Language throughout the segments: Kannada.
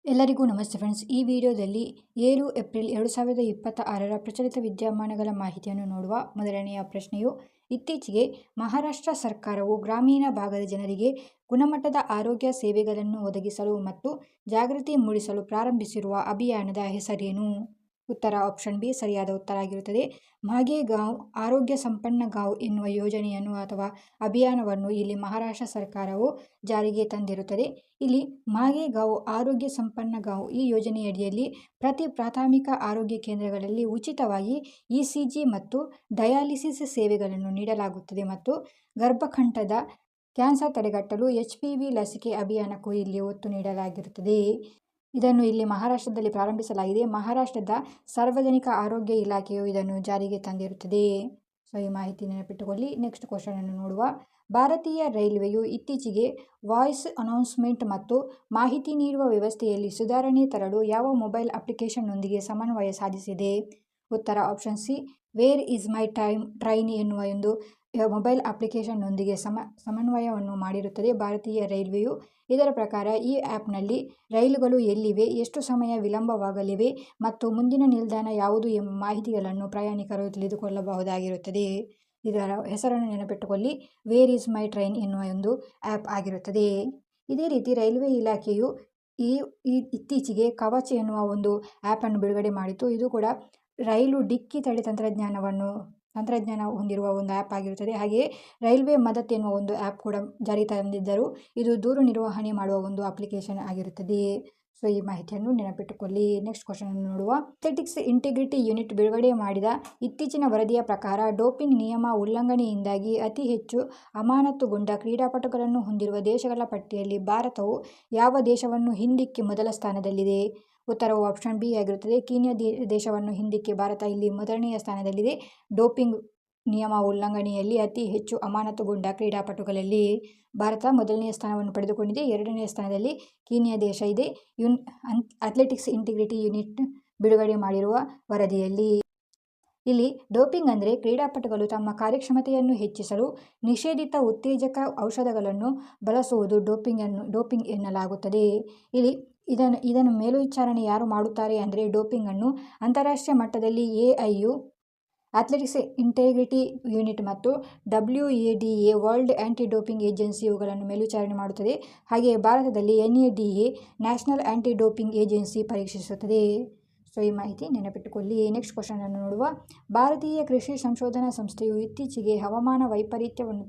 ಎಲ್ಲರಿಗೂ ನಮಸ್ತೆ ಫ್ರೆಂಡ್ಸ್. ಈ ವಿಡಿಯೋದಲ್ಲಿ 7 ಏಪ್ರಿಲ್ 2026ರ ಪ್ರಚಲಿತ ವಿದ್ಯಮಾನಗಳ ಮಾಹಿತಿಯನ್ನು ನೋಡುವ. ಮೊದಲನೆಯ ಪ್ರಶ್ನೆಯು, ಇತ್ತೀಚೆಗೆ ಮಹಾರಾಷ್ಟ್ರ ಸರ್ಕಾರವು ಗ್ರಾಮೀಣ ಭಾಗದ ಜನರಿಗೆ ಗುಣಮಟ್ಟದ ಆರೋಗ್ಯ ಸೇವೆಗಳನ್ನು ಒದಗಿಸಲು ಮತ್ತು ಜಾಗೃತಿ ಮೂಡಿಸಲು ಪ್ರಾರಂಭಿಸಿರುವ ಅಭಿಯಾನದ ಹೆಸರೇನು? ಉತ್ತರ ಆಪ್ಷನ್ ಬಿ ಸರಿಯಾದ ಉತ್ತರ ಆಗಿರುತ್ತದೆ. ಮಾಘೆ ಗಾಂವ್ ಆರೋಗ್ಯ ಸಂಪನ್ನ ಗಾಂವ್ ಎನ್ನುವ ಯೋಜನೆಯನ್ನು ಅಥವಾ ಅಭಿಯಾನವನ್ನು ಇಲ್ಲಿ ಮಹಾರಾಷ್ಟ್ರ ಸರ್ಕಾರವು ಜಾರಿಗೆ ತಂದಿರುತ್ತದೆ. ಇಲ್ಲಿ ಮಾಘೆ ಗಾಂವ್ ಆರೋಗ್ಯ ಸಂಪನ್ನ ಗಾಂವ್ ಈ ಯೋಜನೆಯಡಿಯಲ್ಲಿ ಪ್ರತಿ ಪ್ರಾಥಮಿಕ ಆರೋಗ್ಯ ಕೇಂದ್ರಗಳಲ್ಲಿ ಉಚಿತವಾಗಿ ಇಸಿಜಿ ಮತ್ತು ಡಯಾಲಿಸಿಸ್ ಸೇವೆಗಳನ್ನು ನೀಡಲಾಗುತ್ತದೆ ಮತ್ತು ಗರ್ಭಕಂಠದ ಕ್ಯಾನ್ಸರ್ ತಡೆಗಟ್ಟಲು HPV ಲಸಿಕೆ ಅಭಿಯಾನಕ್ಕೂ ಇಲ್ಲಿ ಒತ್ತು ನೀಡಲಾಗಿರುತ್ತದೆ. ಇದನ್ನು ಇಲ್ಲಿ ಮಹಾರಾಷ್ಟ್ರದಲ್ಲಿ ಪ್ರಾರಂಭಿಸಲಾಗಿದೆ. ಮಹಾರಾಷ್ಟ್ರದ ಸಾರ್ವಜನಿಕ ಆರೋಗ್ಯ ಇಲಾಖೆಯು ಇದನ್ನು ಜಾರಿಗೆ ತಂದಿರುತ್ತದೆ. ಸೊ ಈ ಮಾಹಿತಿ ನೆನಪಿಟ್ಟುಕೊಳ್ಳಿ. ನೆಕ್ಸ್ಟ್ ಕ್ವಶನ್ ಅನ್ನು ನೋಡುವ. ಭಾರತೀಯ ರೈಲ್ವೆಯು ಇತ್ತೀಚೆಗೆ ವಾಯ್ಸ್ ಅನೌನ್ಸ್ಮೆಂಟ್ ಮತ್ತು ಮಾಹಿತಿ ನೀಡುವ ವ್ಯವಸ್ಥೆಯಲ್ಲಿ ಸುಧಾರಣೆ ತರಲು ಯಾವ ಮೊಬೈಲ್ ಅಪ್ಲಿಕೇಶನ್ನೊಂದಿಗೆ ಸಮನ್ವಯ ಸಾಧಿಸಿದೆ? ಉತ್ತರ option C where is my train ಎನ್ನುವ ಒಂದು ಮೊಬೈಲ್ ಅಪ್ಲಿಕೇಶನ್ನೊಂದಿಗೆ ಸಮನ್ವಯವನ್ನು ಮಾಡಿರುತ್ತದೆ ಭಾರತೀಯ ರೈಲ್ವೆಯು. ಇದರ ಪ್ರಕಾರ ಈ ಆ್ಯಪ್ನಲ್ಲಿ ರೈಲುಗಳು ಎಲ್ಲಿವೆ, ಎಷ್ಟು ಸಮಯ ವಿಳಂಬವಾಗಲಿವೆ ಮತ್ತು ಮುಂದಿನ ನಿಲ್ದಾಣ ಯಾವುದು ಎಂಬ ಮಾಹಿತಿಗಳನ್ನು ಪ್ರಯಾಣಿಕರು ತಿಳಿದುಕೊಳ್ಳಬಹುದಾಗಿರುತ್ತದೆ. ಇದರ ಹೆಸರನ್ನು ನೆನಪಿಟ್ಟುಕೊಳ್ಳಿ, ವೇರ್ ಈಸ್ ಮೈ ಟ್ರೈನ್ ಎನ್ನುವ ಒಂದು ಆ್ಯಪ್ ಆಗಿರುತ್ತದೆ. ಇದೇ ರೀತಿ ರೈಲ್ವೆ ಇಲಾಖೆಯು ಇತ್ತೀಚೆಗೆ ಕವಚ್ ಎನ್ನುವ ಒಂದು ಆ್ಯಪನ್ನು ಬಿಡುಗಡೆ ಮಾಡಿತು. ಇದು ಕೂಡ ರೈಲು ಡಿಕ್ಕಿ ತಡೆ ತಂತ್ರಜ್ಞಾನ ಹೊಂದಿರುವ ಒಂದು ಆ್ಯಪ್ ಆಗಿರುತ್ತದೆ. ಹಾಗೆಯೇ ರೈಲ್ವೆ ಮದತ್ ಎನ್ನುವ ಒಂದು ಆ್ಯಪ್ ಕೂಡ ಜಾರಿ ತಂದಿದ್ದರು. ಇದು ದೂರು ನಿರ್ವಹಣೆ ಮಾಡುವ ಒಂದು ಅಪ್ಲಿಕೇಶನ್ ಆಗಿರುತ್ತದೆ. ಸೊ ಈ ಮಾಹಿತಿಯನ್ನು ನೆನಪಿಟ್ಟುಕೊಳ್ಳಿ. ನೆಕ್ಸ್ಟ್ ಕ್ವಶನ್ ಅನ್ನು ನೋಡುವ. ಅಥ್ಲೆಟಿಕ್ಸ್ ಇಂಟಿಗ್ರಿಟಿ ಯೂನಿಟ್ ಬಿಡುಗಡೆ ಮಾಡಿದ ಇತ್ತೀಚಿನ ವರದಿಯ ಪ್ರಕಾರ ಡೋಪಿಂಗ್ ನಿಯಮ ಉಲ್ಲಂಘನೆಯಿಂದಾಗಿ ಅತಿ ಹೆಚ್ಚು ಅಮಾನತುಗೊಂಡ ಕ್ರೀಡಾಪಟುಗಳನ್ನು ಹೊಂದಿರುವ ದೇಶಗಳ ಪಟ್ಟಿಯಲ್ಲಿ ಭಾರತವು ಯಾವ ದೇಶವನ್ನು ಹಿಂದಿಕ್ಕಿ ಮೊದಲ ಸ್ಥಾನದಲ್ಲಿದೆ? ಉತ್ತರವು ಆಪ್ಷನ್ ಬಿ ಆಗಿರುತ್ತದೆ. ಕೀನ್ಯಾ ದೇಶವನ್ನು ಹಿಂದಿಕ್ಕಿ ಭಾರತ ಇಲ್ಲಿ ಮೊದಲನೆಯ ಸ್ಥಾನದಲ್ಲಿದೆ. ಡೋಪಿಂಗ್ ನಿಯಮ ಉಲ್ಲಂಘನೆಯಲ್ಲಿ ಅತಿ ಹೆಚ್ಚು ಅಮಾನತುಗೊಂಡ ಕ್ರೀಡಾಪಟುಗಳಲ್ಲಿ ಭಾರತ ಮೊದಲನೆಯ ಸ್ಥಾನವನ್ನು ಪಡೆದುಕೊಂಡಿದೆ. ಎರಡನೆಯ ಸ್ಥಾನದಲ್ಲಿ ಕೀನ್ಯಾ ದೇಶ ಇದೆ. ಅಥ್ಲೆಟಿಕ್ಸ್ ಇಂಟಿಗ್ರಿಟಿ ಯೂನಿಟ್ ಬಿಡುಗಡೆ ಮಾಡಿರುವ ವರದಿಯಲ್ಲಿ ಇಲ್ಲಿ ಡೋಪಿಂಗ್ ಅಂದರೆ ಕ್ರೀಡಾಪಟುಗಳು ತಮ್ಮ ಕಾರ್ಯಕ್ಷಮತೆಯನ್ನು ಹೆಚ್ಚಿಸಲು ನಿಷೇಧಿತ ಉತ್ತೇಜಕ ಔಷಧಗಳನ್ನು ಬಳಸುವುದು ಡೋಪಿಂಗ್ ಎನ್ನಲಾಗುತ್ತದೆ. ಇಲ್ಲಿ ಇದನ್ನು ಮೇಲ್ವಿಚಾರಣೆ ಯಾರು ಮಾಡುತ್ತಾರೆ ಅಂದರೆ ಡೋಪಿಂಗನ್ನು ಅಂತಾರಾಷ್ಟ್ರೀಯ ಮಟ್ಟದಲ್ಲಿ AIU ಅಥ್ಲೆಟಿಕ್ಸ್ ಇಂಟೆಗ್ರಿಟಿ ಯೂನಿಟ್ ಮತ್ತು WADA ವರ್ಲ್ಡ್ ಆ್ಯಂಟಿ ಡೋಪಿಂಗ್ ಏಜೆನ್ಸಿ ಇವುಗಳನ್ನು ಮೇಲ್ವಿಚಾರಣೆ ಮಾಡುತ್ತದೆ. ಹಾಗೆಯೇ ಭಾರತದಲ್ಲಿ NADA ನ್ಯಾಷನಲ್ ಆ್ಯಂಟಿ ಡೋಪಿಂಗ್ ಏಜೆನ್ಸಿ ಪರೀಕ್ಷಿಸುತ್ತದೆ. ಸೊ ಈ ಮಾಹಿತಿ ನೆನಪಿಟ್ಟುಕೊಳ್ಳಿ. ನೆಕ್ಸ್ಟ್ ಕ್ವಶನ್ ಅನ್ನು ನೋಡುವ. ಭಾರತೀಯ ಕೃಷಿ ಸಂಶೋಧನಾ ಸಂಸ್ಥೆಯು ಇತ್ತೀಚೆಗೆ ಹವಾಮಾನ ವೈಪರೀತ್ಯವನ್ನು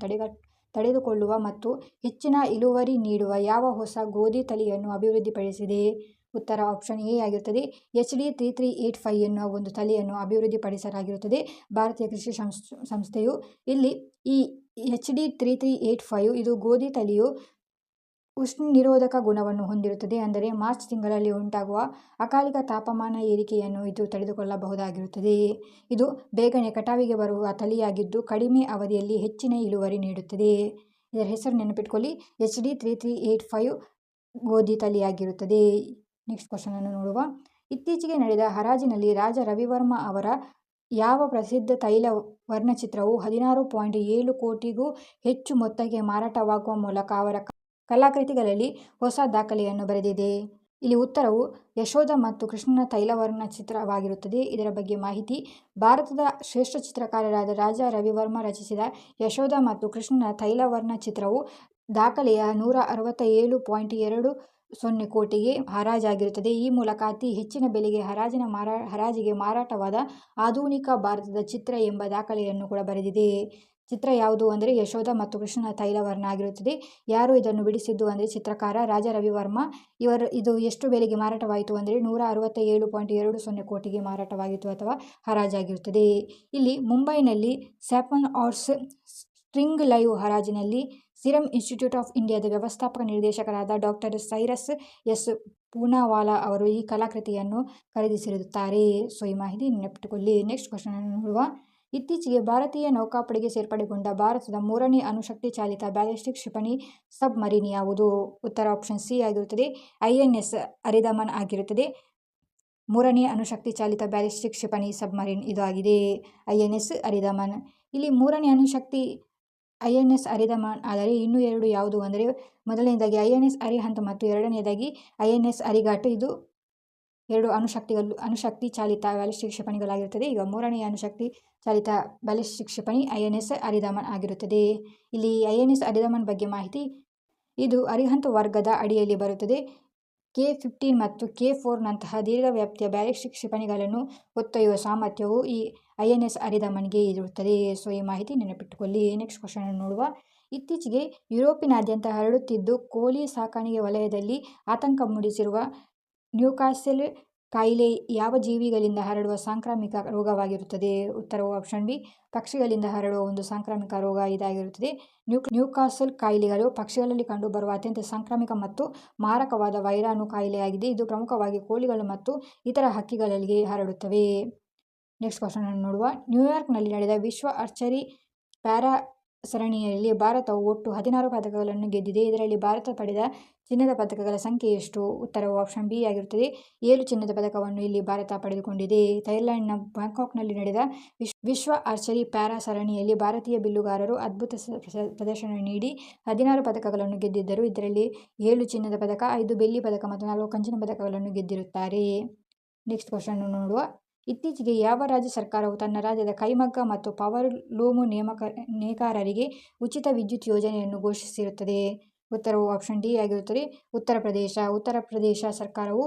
ತಡೆದುಕೊಳ್ಳುವ ಮತ್ತು ಹೆಚ್ಚಿನ ಇಳುವರಿ ನೀಡುವ ಯಾವ ಹೊಸ ಗೋಧಿ ತಳಿಯನ್ನು ಅಭಿವೃದ್ಧಿಪಡಿಸಿದೆ? ಉತ್ತರ ಆಪ್ಷನ್ ಎ ಆಗಿರುತ್ತದೆ. HD3385 ಎನ್ನುವ ಒಂದು ತಳಿಯನ್ನು ಅಭಿವೃದ್ಧಿಪಡಿಸಲಾಗಿರುತ್ತದೆ ಭಾರತೀಯ ಕೃಷಿ ಸಂಸ್ಥೆಯು. ಇಲ್ಲಿ ಈ HD3385 ಇದು ಗೋಧಿ ತಳಿಯು ಉಷ್ಣ ನಿರೋಧಕ ಗುಣವನ್ನು ಹೊಂದಿರುತ್ತದೆ. ಅಂದರೆ ಮಾರ್ಚ್ ತಿಂಗಳಲ್ಲಿ ಉಂಟಾಗುವ ಅಕಾಲಿಕ ತಾಪಮಾನ ಏರಿಕೆಯನ್ನು ಇದು ತಡೆದುಕೊಳ್ಳಬಹುದಾಗಿರುತ್ತದೆ. ಇದು ಬೇಗನೆ ಕಟಾವಿಗೆ ಬರುವ ತಳಿಯಾಗಿದ್ದು ಕಡಿಮೆ ಅವಧಿಯಲ್ಲಿ ಹೆಚ್ಚಿನ ಇಳುವರಿ ನೀಡುತ್ತದೆ. ಇದರ ಹೆಸರು ನೆನಪಿಟ್ಕೊಳ್ಳಿ, HD3385 ಗೋಧಿ ತಳಿಯಾಗಿರುತ್ತದೆ. ನೆಕ್ಸ್ಟ್ ಕ್ವಶನ್ ಅನ್ನು ನೋಡುವ. ಇತ್ತೀಚೆಗೆ ನಡೆದ ಹರಾಜಿನಲ್ಲಿ ರಾಜಾ ರವಿವರ್ಮ ಅವರ ಯಾವ ಪ್ರಸಿದ್ಧ ತೈಲ ವರ್ಣಚಿತ್ರವು 16.7 ಕೋಟಿಗೂ ಹೆಚ್ಚು ಮೊತ್ತಕ್ಕೆ ಮಾರಾಟವಾಗುವ ಮೂಲಕ ಅವರ ಕಲಾಕೃತಿಗಳಲ್ಲಿ ಹೊಸ ದಾಖಲೆಯನ್ನು ಬರೆದಿದೆ? ಇಲ್ಲಿ ಉತ್ತರವು ಯಶೋಧ ಮತ್ತು ಕೃಷ್ಣನ ತೈಲವರ್ಣ ಚಿತ್ರವಾಗಿರುತ್ತದೆ. ಇದರ ಬಗ್ಗೆ ಮಾಹಿತಿ. ಭಾರತದ ಶ್ರೇಷ್ಠ ಚಿತ್ರಕಾರರಾದ ರಾಜಾ ರವಿವರ್ಮ ರಚಿಸಿದ ಯಶೋಧ ಮತ್ತು ಕೃಷ್ಣನ ತೈಲವರ್ಣ ಚಿತ್ರವು ದಾಖಲೆಯ 167.20 ಕೋಟಿಗೆ ಹರಾಜಾಗಿರುತ್ತದೆ. ಈ ಮೂಲಕ ಅತಿ ಹೆಚ್ಚಿನ ಬೆಲೆಗೆ ಹರಾಜಿಗೆ ಮಾರಾಟವಾದ ಆಧುನಿಕ ಭಾರತದ ಚಿತ್ರ ಎಂಬ ದಾಖಲೆಯನ್ನು ಕೂಡ ಬರೆದಿದೆ. ಚಿತ್ರ ಯಾವುದು ಅಂದರೆ ಯಶೋಧ ಮತ್ತು ಕೃಷ್ಣನ ತೈಲವರ್ಣ ಆಗಿರುತ್ತದೆ. ಯಾರು ಇದನ್ನು ಬಿಡಿಸಿದ್ದು ಅಂದರೆ ಚಿತ್ರಕಾರ ರಾಜಾ ರವಿವರ್ಮ. ಇದು ಎಷ್ಟು ಬೆಲೆಗೆ ಮಾರಾಟವಾಯಿತು ಅಂದರೆ 167.20 ಕೋಟಿಗೆ ಮಾರಾಟವಾಗಿತ್ತು ಅಥವಾ ಹರಾಜಾಗಿರುತ್ತದೆ. ಇಲ್ಲಿ ಮುಂಬೈನಲ್ಲಿ ಸ್ಯಾಪನ್ ಆರ್ಟ್ಸ್ ಸ್ಟ್ರಿಂಗ್ ಲೈವ್ ಹರಾಜಿನಲ್ಲಿ ಸಿರಮ್ ಇನ್ಸ್ಟಿಟ್ಯೂಟ್ ಆಫ್ ಇಂಡಿಯಾದ ವ್ಯವಸ್ಥಾಪಕ ನಿರ್ದೇಶಕರಾದ ಡಾಕ್ಟರ್ ಸೈರಸ್ ಎಸ್ ಪೂನಾವಾಲಾ ಅವರು ಈ ಕಲಾಕೃತಿಯನ್ನು ಖರೀದಿಸಿರುತ್ತಾರೆ. ಸೊ ಈ ಮಾಹಿತಿ ನೆನಪಿಟ್ಟುಕೊಳ್ಳಿ. ನೆಕ್ಸ್ಟ್ ಕ್ವಶನ್ ಅನ್ನು ನೋಡುವ. ಇತ್ತೀಚೆಗೆ ಭಾರತೀಯ ನೌಕಾಪಡೆಗೆ ಸೇರ್ಪಡೆಗೊಂಡ ಭಾರತದ 3ನೇ ಅಣುಶಕ್ತಿ ಚಾಲಿತ ಬ್ಯಾಲಿಸ್ಟಿಕ್ ಕ್ಷಿಪಣಿ ಸಬ್ ಮರೀನ್ ಯಾವುದು? ಉತ್ತರ ಆಪ್ಷನ್ ಸಿ ಆಗಿರುತ್ತದೆ. INS ಅರಿದಮನ್ ಆಗಿರುತ್ತದೆ. 3ನೇ ಅಣುಶಕ್ತಿ ಚಾಲಿತ ಬ್ಯಾಲಿಸ್ಟಿಕ್ ಕ್ಷಿಪಣಿ ಸಬ್ಮರೀನ್ ಇದು ಆಗಿದೆ, INS ಅರಿದಮನ್. ಇಲ್ಲಿ 3ನೇ ಅಣುಶಕ್ತಿ INS ಅರಿದಮಾನ್ ಆದರೆ ಇನ್ನೂ 2 ಯಾವುದು ಅಂದರೆ ಮೊದಲನೇದಾಗಿ INS ಅರಿಹಂತ್ ಮತ್ತು ಎರಡನೇದಾಗಿ INS ಅರಿಘಾಟ್. ಇದು 2 ಅಣುಶಕ್ತಿ ಚಾಲಿತ ಬ್ಯಾಲಿಸ್ಟಿಕ್ ಕ್ಷಿಪಣಿಗಳಾಗಿರುತ್ತದೆ. ಈಗ ಮೂರನೆಯ ಅಣುಶಕ್ತಿ ಚಾಲಿತ ಬ್ಯಾಲಿಸ್ಟಿಕ್ ಕ್ಷಿಪಣಿ INS ಅರಿದಮನ್ ಆಗಿರುತ್ತದೆ. ಇಲ್ಲಿ INS ಅರಿದಮನ್ ಬಗ್ಗೆ ಮಾಹಿತಿ. ಇದು ಅರಿಹಂತ್ ವರ್ಗದ ಅಡಿಯಲ್ಲಿ ಬರುತ್ತದೆ. K-15 ಮತ್ತು K-4 ನಂತಹ ದೀರ್ಘ ವ್ಯಾಪ್ತಿಯ ಬ್ಯಾಲಿಸ್ಟಿಕ್ ಕ್ಷಿಪಣಿಗಳನ್ನು ಹೊತ್ತೊಯ್ಯುವ ಸಾಮರ್ಥ್ಯವು ಈ INS ಅರಿದಮನ್ಗೆ ಇರುತ್ತದೆ. ಸೊ ಈ ಮಾಹಿತಿ ನೆನಪಿಟ್ಟುಕೊಳ್ಳಿ. ನೆಕ್ಸ್ಟ್ ಕ್ವಶನ್ ನೋಡುವ. ಇತ್ತೀಚೆಗೆ ಯುರೋಪಿನಾದ್ಯಂತ ಹರಡುತ್ತಿದ್ದು ಕೋಳಿ ಸಾಕಾಣಿಕೆ ವಲಯದಲ್ಲಿ ಆತಂಕ ಮೂಡಿಸಿರುವ ನ್ಯೂಕಾಸೆಲ್ ಕಾಯಿಲೆ ಯಾವ ಜೀವಿಗಳಿಂದ ಹರಡುವ ಸಾಂಕ್ರಾಮಿಕ ರೋಗವಾಗಿರುತ್ತದೆ? ಉತ್ತರವು ಆಪ್ಷನ್ ಬಿ, ಪಕ್ಷಿಗಳಿಂದ ಹರಡುವ ಒಂದು ಸಾಂಕ್ರಾಮಿಕ ರೋಗ ಇದಾಗಿರುತ್ತದೆ. ನ್ಯೂಕಾಸೆಲ್ ಕಾಯಿಲೆಗಳು ಪಕ್ಷಿಗಳಲ್ಲಿ ಕಂಡುಬರುವ ಅತ್ಯಂತ ಸಾಂಕ್ರಾಮಿಕ ಮತ್ತು ಮಾರಕವಾದ ವೈರಾಣು ಕಾಯಿಲೆಯಾಗಿದೆ. ಇದು ಪ್ರಮುಖವಾಗಿ ಕೋಳಿಗಳು ಮತ್ತು ಇತರ ಹಕ್ಕಿಗಳಿಗೆ ಹರಡುತ್ತವೆ. ನೆಕ್ಸ್ಟ್ ಕ್ವಶನ್ ಅನ್ನು ನೋಡುವ. ನ್ಯೂಯಾರ್ಕ್ನಲ್ಲಿ ನಡೆದ ವಿಶ್ವ ಆರ್ಚರಿ ಪ್ಯಾರಾ ಸರಣಿಯಲ್ಲಿ ಭಾರತವು ಒಟ್ಟು 16 ಪದಕಗಳನ್ನು ಗೆದ್ದಿದೆ. ಇದರಲ್ಲಿ ಭಾರತ ಪಡೆದ ಚಿನ್ನದ ಪದಕಗಳ ಸಂಖ್ಯೆ ಎಷ್ಟು? ಉತ್ತರವು ಆಪ್ಷನ್ ಬಿ ಆಗಿರುತ್ತದೆ. 7 ಚಿನ್ನದ ಪದಕವನ್ನು ಇಲ್ಲಿ ಭಾರತ ಪಡೆದುಕೊಂಡಿದೆ. ಥೈಲ್ಯಾಂಡ್ನ ಬ್ಯಾಂಕಾಕ್ನಲ್ಲಿ ನಡೆದ ವಿಶ್ವ ಆರ್ಚರಿ ಪ್ಯಾರಾ ಸರಣಿಯಲ್ಲಿ ಭಾರತೀಯ ಬಿಲ್ಲುಗಾರರು ಅದ್ಭುತ ಪ್ರದರ್ಶನ ನೀಡಿ 16 ಪದಕಗಳನ್ನು ಗೆದ್ದಿದ್ದರು. ಇದರಲ್ಲಿ 7 ಚಿನ್ನದ ಪದಕ, 5 ಬೆಳ್ಳಿ ಪದಕ ಮತ್ತು 4 ಕಂಚಿನ ಪದಕಗಳನ್ನು ಗೆದ್ದಿರುತ್ತಾರೆ. ನೆಕ್ಸ್ಟ್ ಕ್ವಶನ್ ನೋಡುವ. ಇತ್ತೀಚೆಗೆ ಯಾವ ರಾಜ್ಯ ಸರ್ಕಾರವು ತನ್ನ ರಾಜ್ಯದ ಕೈಮಗ್ಗ ಮತ್ತು ಪವರ್ ಲೂಮ್ ನೇಕಾರರಿಗೆ ಉಚಿತ ವಿದ್ಯುತ್ ಯೋಜನೆಯನ್ನು ಘೋಷಿಸಿರುತ್ತದೆ? ಉತ್ತರವು ಆಪ್ಷನ್ ಡಿ ಆಗಿರುತ್ತದೆ. ಉತ್ತರ ಪ್ರದೇಶ ಸರ್ಕಾರವು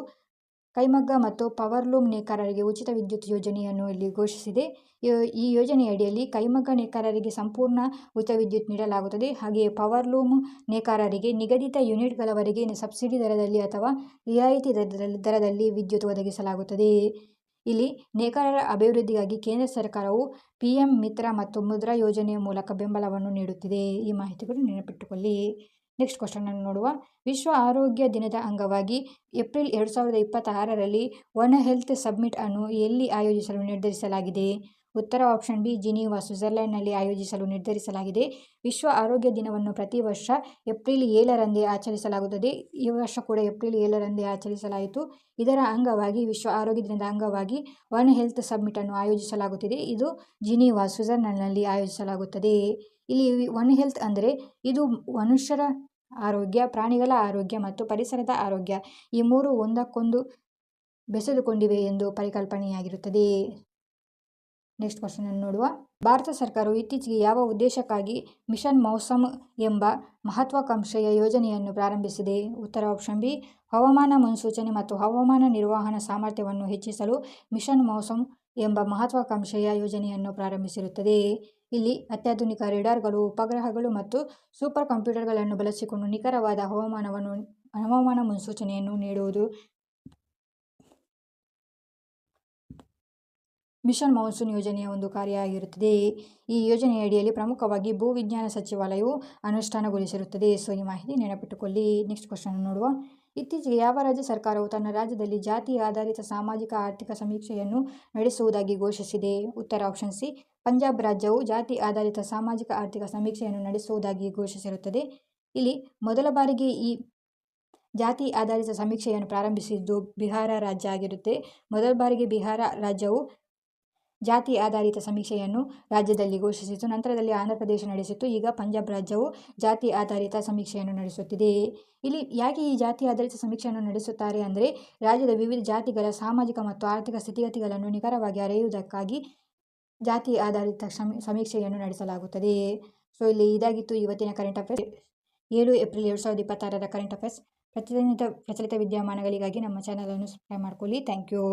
ಕೈಮಗ್ಗ ಮತ್ತು ಪವರ್ ಲೂಮ್ ನೇಕಾರರಿಗೆ ಉಚಿತ ವಿದ್ಯುತ್ ಯೋಜನೆಯನ್ನು ಇಲ್ಲಿ ಘೋಷಿಸಿದೆ. ಈ ಯೋಜನೆಯಡಿಯಲ್ಲಿ ಕೈಮಗ್ಗ ನೇಕಾರರಿಗೆ ಸಂಪೂರ್ಣ ಉಚಿತ ವಿದ್ಯುತ್ ನೀಡಲಾಗುತ್ತದೆ. ಹಾಗೆಯೇ ಪವರ್ ಲೂಮ್ ನೇಕಾರರಿಗೆ ನಿಗದಿತ ಯೂನಿಟ್ಗಳವರೆಗೆ ಸಬ್ಸಿಡಿ ದರದಲ್ಲಿ ಅಥವಾ ರಿಯಾಯಿತಿ ದರದಲ್ಲಿ ವಿದ್ಯುತ್ ಒದಗಿಸಲಾಗುತ್ತದೆ. ಇಲ್ಲಿ ನೇಕಾರರ ಅಭಿವೃದ್ಧಿಗಾಗಿ ಕೇಂದ್ರ ಸರ್ಕಾರವು PM ಮಿತ್ರ ಮತ್ತು ಮುದ್ರಾ ಯೋಜನೆಯ ಮೂಲಕ ಬೆಂಬಲವನ್ನು ನೀಡುತ್ತಿದೆ. ಈ ಮಾಹಿತಿಗಳು ನೆನಪಿಟ್ಟುಕೊಳ್ಳಿ. ನೆಕ್ಸ್ಟ್ ಕ್ವಶನ್ ಅನ್ನು ನೋಡುವ. ವಿಶ್ವ ಆರೋಗ್ಯ ದಿನದ ಅಂಗವಾಗಿ ಏಪ್ರಿಲ್ 2026ರಲ್ಲಿ ಒನ್ ಹೆಲ್ತ್ ಸಮ್ಮಿಟ್ ಅನ್ನು ಎಲ್ಲಿ ಆಯೋಜಿಸಲು ನಿರ್ಧರಿಸಲಾಗಿದೆ? ಉತ್ತರ ಆಪ್ಷನ್ ಬಿ, ಜಿನೀವಾ, ಸ್ವಿಟ್ಜರ್ಲೆಂಡ್ನಲ್ಲಿ ಆಯೋಜಿಸಲು ನಿರ್ಧರಿಸಲಾಗಿದೆ. ವಿಶ್ವ ಆರೋಗ್ಯ ದಿನವನ್ನು ಪ್ರತಿ ವರ್ಷ ಏಪ್ರಿಲ್ 7ರಂದೇ ಆಚರಿಸಲಾಗುತ್ತದೆ. ಈ ವರ್ಷ ಕೂಡ ಏಪ್ರಿಲ್ 7ರಂದೇ ಆಚರಿಸಲಾಯಿತು. ಇದರ ಅಂಗವಾಗಿ ವಿಶ್ವ ಆರೋಗ್ಯ ದಿನದ ಅಂಗವಾಗಿ ಒನ್ ಹೆಲ್ತ್ ಸಮ್ಮಿಟ್ ಅನ್ನು ಆಯೋಜಿಸಲಾಗುತ್ತಿದೆ. ಇದು ಜಿನೀವಾ, ಸ್ವಿಟ್ಜರ್ಲೆಂಡ್ನಲ್ಲಿ ಆಯೋಜಿಸಲಾಗುತ್ತದೆ. ಇಲ್ಲಿ ಒನ್ ಹೆಲ್ತ್ ಅಂದರೆ ಇದು ಮನುಷ್ಯರ ಆರೋಗ್ಯ, ಪ್ರಾಣಿಗಳ ಆರೋಗ್ಯ ಮತ್ತು ಪರಿಸರದ ಆರೋಗ್ಯ ಈ ಮೂರು ಒಂದಕ್ಕೊಂದು ಬೆಸೆದುಕೊಂಡಿವೆ ಎಂದು ಪರಿಕಲ್ಪನೆಯಾಗಿರುತ್ತದೆ. ನೆಕ್ಸ್ಟ್ ಕ್ವಶನ್ ಅನ್ನು ನೋಡುವ. ಭಾರತ ಸರ್ಕಾರವು ಇತ್ತೀಚೆಗೆ ಯಾವ ಉದ್ದೇಶಕ್ಕಾಗಿ ಮಿಷನ್ ಮೌಸಮ್ ಎಂಬ ಮಹತ್ವಾಕಾಂಕ್ಷೆಯ ಯೋಜನೆಯನ್ನು ಪ್ರಾರಂಭಿಸಿದೆ? ಉತ್ತರ ಆಪ್ಷನ್ ಬಿ, ಹವಾಮಾನ ಮುನ್ಸೂಚನೆ ಮತ್ತು ಹವಾಮಾನ ನಿರ್ವಹಣಾ ಸಾಮರ್ಥ್ಯವನ್ನು ಹೆಚ್ಚಿಸಲು ಮಿಷನ್ ಮೌಸಮ್ ಎಂಬ ಮಹತ್ವಾಕಾಂಕ್ಷೆಯ ಯೋಜನೆಯನ್ನು ಪ್ರಾರಂಭಿಸಿರುತ್ತದೆ. ಇಲ್ಲಿ ಅತ್ಯಾಧುನಿಕ ರೇಡಾರ್ಗಳು, ಉಪಗ್ರಹಗಳು ಮತ್ತು ಸೂಪರ್ ಕಂಪ್ಯೂಟರ್ಗಳನ್ನು ಬಳಸಿಕೊಂಡು ನಿಖರವಾದ ಹವಾಮಾನ ಮುನ್ಸೂಚನೆಯನ್ನು ನೀಡುವುದು ಮಿಷನ್ ಮೌನ್ಸೂನ್ ಯೋಜನೆಯ ಒಂದು ಕಾರ್ಯ ಆಗಿರುತ್ತದೆ. ಈ ಯೋಜನೆಯಡಿಯಲ್ಲಿ ಪ್ರಮುಖವಾಗಿ ಭೂವಿಜ್ಞಾನ ಸಚಿವಾಲಯವು ಅನುಷ್ಠಾನಗೊಳಿಸಿರುತ್ತದೆ. ಸೊ ಈ ಮಾಹಿತಿ ನೆನಪಿಟ್ಟುಕೊಳ್ಳಿ. ನೆಕ್ಸ್ಟ್ ಕ್ವಶನ್ ನೋಡುವ. ಇತ್ತೀಚೆಗೆ ಯಾವ ರಾಜ್ಯ ಸರ್ಕಾರವು ತನ್ನ ರಾಜ್ಯದಲ್ಲಿ ಜಾತಿ ಆಧಾರಿತ ಸಾಮಾಜಿಕ ಆರ್ಥಿಕ ಸಮೀಕ್ಷೆಯನ್ನು ನಡೆಸುವುದಾಗಿ ಘೋಷಿಸಿದೆ? ಉತ್ತರ ಆಪ್ಷನ್ ಸಿ, ಪಂಜಾಬ್ ರಾಜ್ಯವು ಜಾತಿ ಆಧಾರಿತ ಸಾಮಾಜಿಕ ಆರ್ಥಿಕ ಸಮೀಕ್ಷೆಯನ್ನು ನಡೆಸುವುದಾಗಿ ಘೋಷಿಸಿರುತ್ತದೆ. ಇಲ್ಲಿ ಮೊದಲ ಬಾರಿಗೆ ಈ ಜಾತಿ ಆಧಾರಿತ ಸಮೀಕ್ಷೆಯನ್ನು ಪ್ರಾರಂಭಿಸಿದ್ದು ಬಿಹಾರ ರಾಜ್ಯ ಆಗಿರುತ್ತೆ. ಮೊದಲ ಬಾರಿಗೆ ಬಿಹಾರ ರಾಜ್ಯವು ಜಾತಿ ಆಧಾರಿತ ಸಮೀಕ್ಷೆಯನ್ನು ರಾಜ್ಯದಲ್ಲಿ ಘೋಷಿಸಿತು. ನಂತರದಲ್ಲಿ ಆಂಧ್ರ ಪ್ರದೇಶ ನಡೆಸಿತು. ಈಗ ಪಂಜಾಬ್ ರಾಜ್ಯವು ಜಾತಿ ಆಧಾರಿತ ಸಮೀಕ್ಷೆಯನ್ನು ನಡೆಸುತ್ತಿದೆ. ಇಲ್ಲಿ ಯಾಕೆ ಈ ಜಾತಿ ಆಧಾರಿತ ಸಮೀಕ್ಷೆಯನ್ನು ನಡೆಸುತ್ತಾರೆ ಅಂದರೆ ರಾಜ್ಯದ ವಿವಿಧ ಜಾತಿಗಳ ಸಾಮಾಜಿಕ ಮತ್ತು ಆರ್ಥಿಕ ಸ್ಥಿತಿಗತಿಗಳನ್ನು ನಿಖರವಾಗಿ ಅರಿಯುವುದಕ್ಕಾಗಿ ಜಾತಿ ಆಧಾರಿತ ಸಮೀಕ್ಷೆಯನ್ನು ನಡೆಸಲಾಗುತ್ತದೆ. ಸೊ ಇಲ್ಲಿ ಇದಾಗಿತ್ತು ಇವತ್ತಿನ ಕರೆಂಟ್ ಅಫೇರ್ಸ್. 7 ಏಪ್ರಿಲ್ 2026ರ ಕರೆಂಟ್ ಅಫೇರ್ಸ್. ಪ್ರಚಲಿತ ವಿದ್ಯಮಾನಗಳಿಗಾಗಿ ನಮ್ಮ ಚಾನಲನ್ನು ಸಬ್ಸ್ಕ್ರೈಬ್ ಮಾಡಿಕೊಳ್ಳಿ. Thank you.